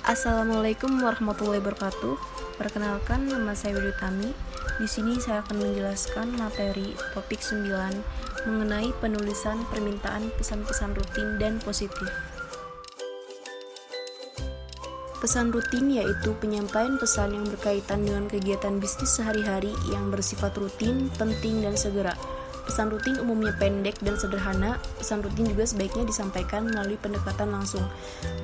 Assalamualaikum warahmatullahi wabarakatuh. Perkenalkan, nama saya Widi Utami. Di sini saya akan menjelaskan materi topik 9 mengenai penulisan permintaan pesan-pesan rutin dan positif. Pesan rutin yaitu penyampaian pesan yang berkaitan dengan kegiatan bisnis sehari-hari yang bersifat rutin, penting, dan segera. Pesan rutin umumnya pendek dan sederhana. Pesan rutin juga sebaiknya disampaikan melalui pendekatan langsung.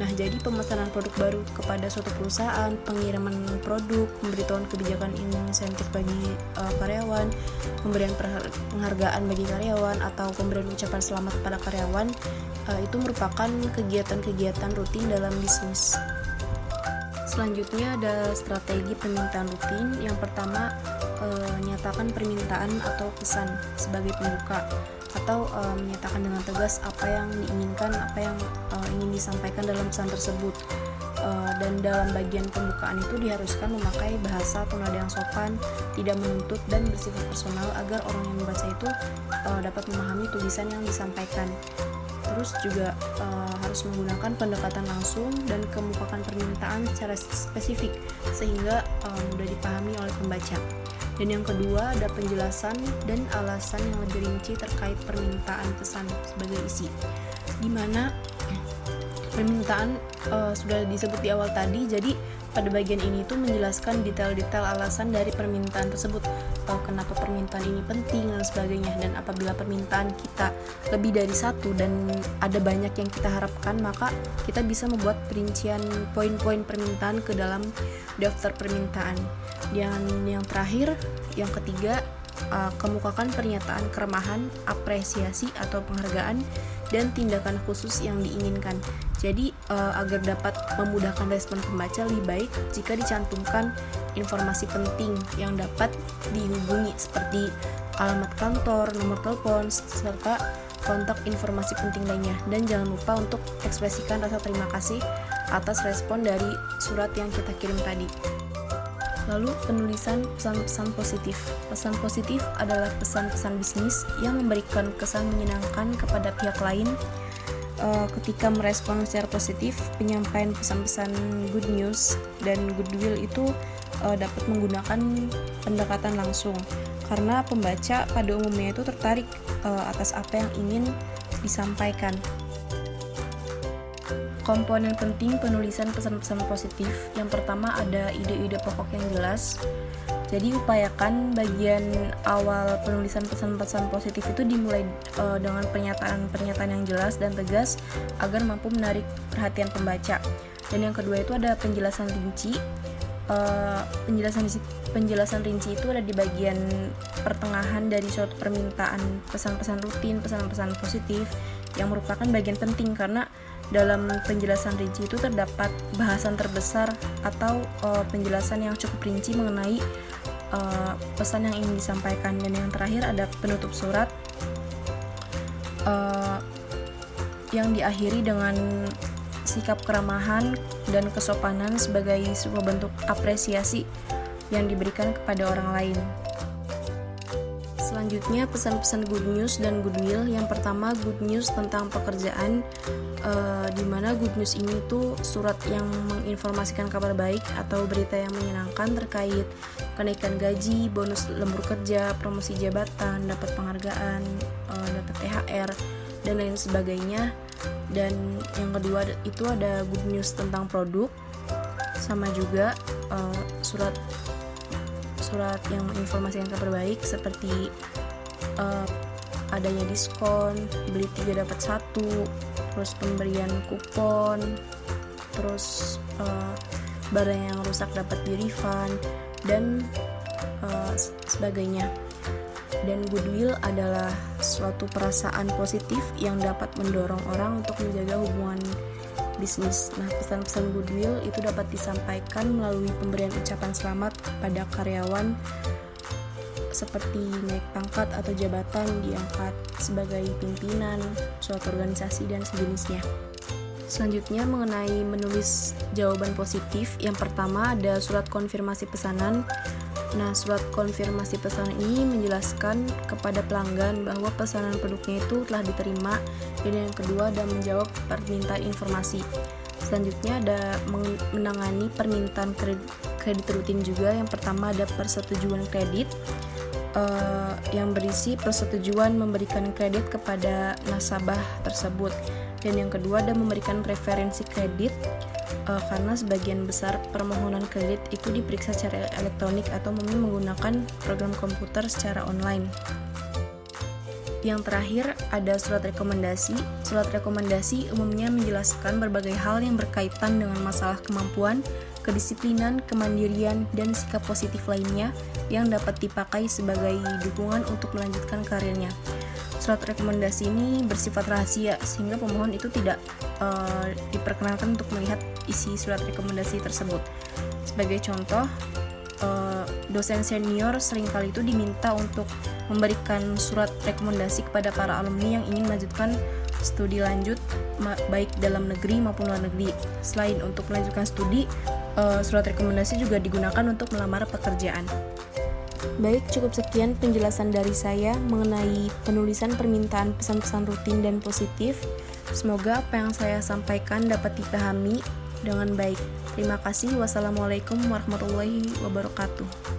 Nah, jadi pemesanan produk baru kepada suatu perusahaan, pengiriman produk, pemberitahuan kebijakan insentif bagi karyawan, pemberian penghargaan bagi karyawan, atau pemberian ucapan selamat kepada karyawan, itu merupakan kegiatan-kegiatan rutin dalam bisnis. Selanjutnya ada strategi permintaan rutin. Yang pertama, menyatakan permintaan atau pesan sebagai pembuka, atau menyatakan dengan tegas apa yang diinginkan, apa yang ingin disampaikan dalam pesan tersebut. Dan dalam bagian pembukaan itu diharuskan memakai bahasa atau nada yang sopan, tidak menuntut dan bersifat personal agar orang yang membaca itu dapat memahami tulisan yang disampaikan. Terus juga harus menggunakan pendekatan langsung dan kemukakan permintaan secara spesifik sehingga mudah dipahami oleh pembaca. Dan yang kedua ada penjelasan dan alasan yang lebih rinci terkait permintaan pesan sebagai isi, di mana permintaan sudah disebut di awal tadi. Jadi pada bagian ini tuh menjelaskan detail-detail alasan dari permintaan tersebut, atau kenapa permintaan ini penting dan sebagainya. Dan apabila permintaan kita lebih dari satu dan ada banyak yang kita harapkan, maka kita bisa membuat perincian poin-poin permintaan ke dalam daftar permintaan. Dan yang terakhir, yang ketiga, kemukakan pernyataan keramahan, apresiasi atau penghargaan dan tindakan khusus yang diinginkan. Jadi agar dapat memudahkan respon pembaca, lebih baik jika dicantumkan informasi penting yang dapat dihubungi seperti alamat kantor, nomor telepon, serta kontak informasi penting lainnya. Dan jangan lupa untuk ekspresikan rasa terima kasih atas respon dari surat yang kita kirim tadi. Lalu penulisan pesan-pesan positif. Pesan positif adalah pesan-pesan bisnis yang memberikan kesan menyenangkan kepada pihak lain. Ketika merespon secara positif, penyampaian pesan-pesan good news dan goodwill itu dapat menggunakan pendekatan langsung, karena pembaca pada umumnya itu tertarik atas apa yang ingin disampaikan. Komponen penting penulisan pesan-pesan positif. Yang pertama ada ide-ide pokok yang jelas. Jadi upayakan bagian awal penulisan pesan-pesan positif itu dimulai dengan pernyataan-pernyataan yang jelas dan tegas agar mampu menarik perhatian pembaca. Dan yang kedua itu ada penjelasan rinci. Penjelasan rinci itu ada di bagian pertengahan dari suatu permintaan pesan-pesan rutin, pesan-pesan positif, yang merupakan bagian penting karena dalam penjelasan rinci itu terdapat bahasan terbesar atau penjelasan yang cukup rinci mengenai pesan yang ingin disampaikan. Dan yang terakhir ada penutup surat yang diakhiri dengan sikap keramahan dan kesopanan sebagai sebuah bentuk apresiasi yang diberikan kepada orang lain. Selanjutnya pesan-pesan good news dan goodwill. Yang pertama good news tentang pekerjaan, di mana good news ini tuh surat yang menginformasikan kabar baik atau berita yang menyenangkan terkait kenaikan gaji, bonus lembur kerja, promosi jabatan, dapat penghargaan, dapat THR dan lain sebagainya. Dan yang kedua itu ada good news tentang produk, sama juga surat yang menginformasikan kabar baik seperti adanya diskon, beli 3 dapat 1, terus pemberian kupon, terus barang yang rusak dapat di refund dan sebagainya. Dan goodwill adalah suatu perasaan positif yang dapat mendorong orang untuk menjaga hubungan bisnis. Nah, pesan-pesan goodwill itu dapat disampaikan melalui pemberian ucapan selamat kepada karyawan seperti naik pangkat atau jabatan, diangkat sebagai pimpinan suatu organisasi dan sejenisnya. Selanjutnya mengenai menulis jawaban positif. Yang pertama ada surat konfirmasi pesanan. Nah, surat konfirmasi pesanan ini menjelaskan kepada pelanggan bahwa pesanan produknya itu telah diterima. Dan yang kedua ada menjawab permintaan informasi. Selanjutnya ada menangani permintaan kredit rutin juga. Yang pertama ada persetujuan kredit yang berisi persetujuan memberikan kredit kepada nasabah tersebut. Dan yang kedua ada memberikan referensi kredit karena sebagian besar permohonan kredit itu diperiksa secara elektronik atau menggunakan program komputer secara online. Yang terakhir ada surat rekomendasi. Surat rekomendasi umumnya menjelaskan berbagai hal yang berkaitan dengan masalah kemampuan, kedisiplinan, kemandirian, dan sikap positif lainnya yang dapat dipakai sebagai dukungan untuk melanjutkan karirnya. Surat rekomendasi ini bersifat rahasia sehingga pemohon itu tidak diperkenankan untuk melihat isi surat rekomendasi tersebut. Sebagai contoh, dosen senior seringkali itu diminta untuk memberikan surat rekomendasi kepada para alumni yang ingin melanjutkan studi lanjut baik dalam negeri maupun luar negeri. Selain untuk melanjutkan studi, surat rekomendasi juga digunakan untuk melamar pekerjaan. Baik, cukup sekian penjelasan dari saya mengenai penulisan permintaan pesan-pesan rutin dan positif. Semoga apa yang saya sampaikan dapat dipahami dengan baik. Terima kasih. Wassalamualaikum warahmatullahi wabarakatuh.